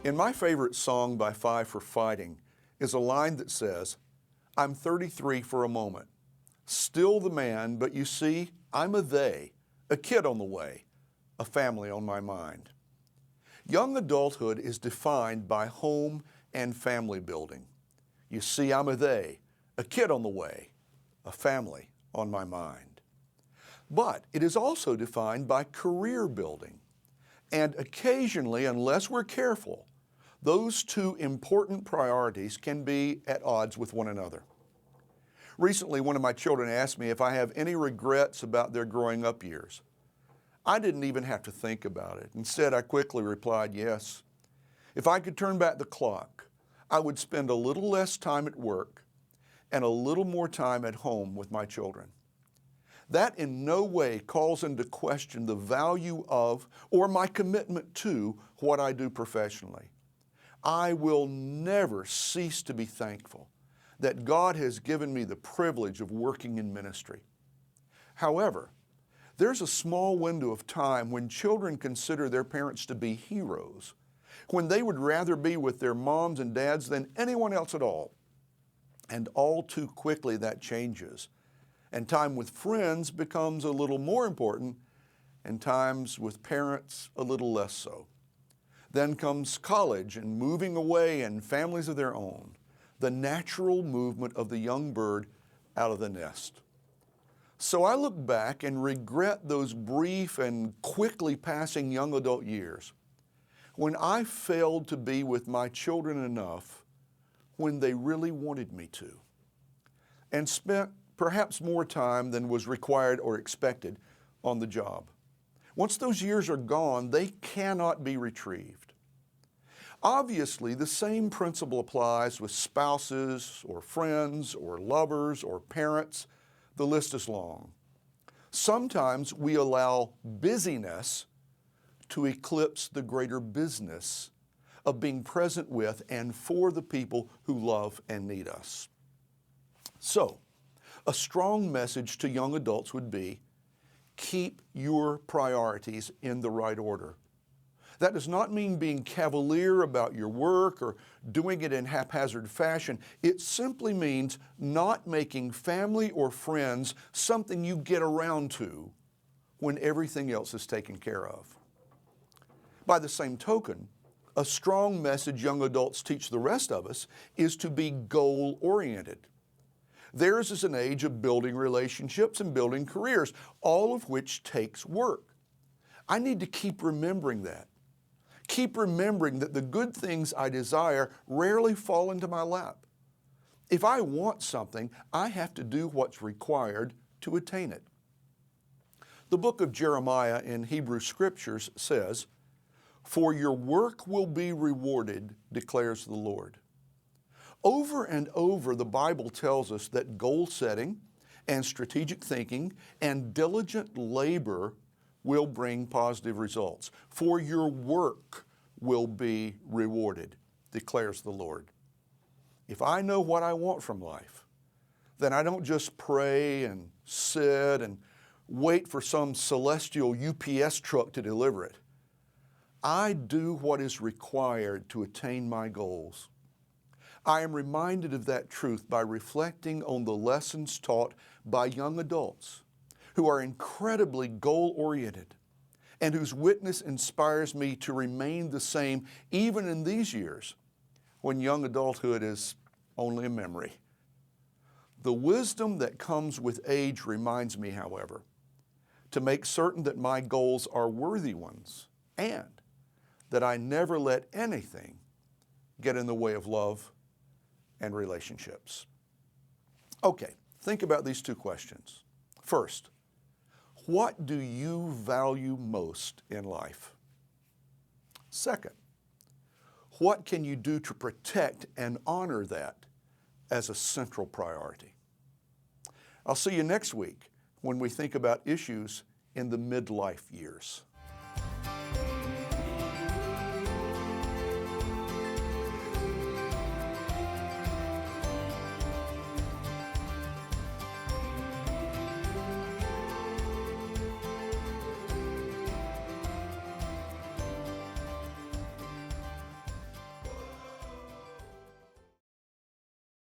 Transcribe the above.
In my favorite song by Five for Fighting is a line that says, "I'm 33 for a moment, still the man, but you see, I'm a they, a kid on the way, a family on my mind." Young adulthood is defined by home and family building. You see, I'm a they, a kid on the way, a family on my mind. But it is also defined by career building. And occasionally, unless we're careful, those two important priorities can be at odds with one another. Recently, one of my children asked me if I have any regrets about their growing up years. I didn't even have to think about it. Instead, I quickly replied, yes. If I could turn back the clock, I would spend a little less time at work and a little more time at home with my children. That in no way calls into question the value of or my commitment to what I do professionally. I will never cease to be thankful that God has given me the privilege of working in ministry. However, there's a small window of time when children consider their parents to be heroes, when they would rather be with their moms and dads than anyone else at all. And all too quickly that changes, and time with friends becomes a little more important, and times with parents a little less so. Then comes college and moving away and families of their own, the natural movement of the young bird out of the nest. So I look back and regret those brief and quickly passing young adult years when I failed to be with my children enough when they really wanted me to, and spent perhaps more time than was required or expected on the job. Once those years are gone, they cannot be retrieved. Obviously, the same principle applies with spouses or friends or lovers or parents. The list is long. Sometimes we allow busyness to eclipse the greater business of being present with and for the people who love and need us. So, a strong message to young adults would be, keep your priorities in the right order. That does not mean being cavalier about your work or doing it in haphazard fashion. It simply means not making family or friends something you get around to when everything else is taken care of. By the same token, a strong message young adults teach the rest of us is to be goal-oriented. Theirs is an age of building relationships and building careers, all of which takes work. I need to keep remembering that. Keep remembering that the good things I desire rarely fall into my lap. If I want something, I have to do what's required to attain it. The book of Jeremiah in Hebrew Scriptures says, "For your work will be rewarded, declares the Lord." Over and over, the Bible tells us that goal setting and strategic thinking and diligent labor will bring positive results. For your work will be rewarded, declares the Lord. If I know what I want from life, then I don't just pray and sit and wait for some celestial UPS truck to deliver it. I do what is required to attain my goals. I am reminded of that truth by reflecting on the lessons taught by young adults who are incredibly goal-oriented and whose witness inspires me to remain the same even in these years when young adulthood is only a memory. The wisdom that comes with age reminds me, however, to make certain that my goals are worthy ones and that I never let anything get in the way of love and relationships. Okay, think about these two questions. First, what do you value most in life? Second, what can you do to protect and honor that as a central priority? I'll see you next week when we think about issues in the midlife years.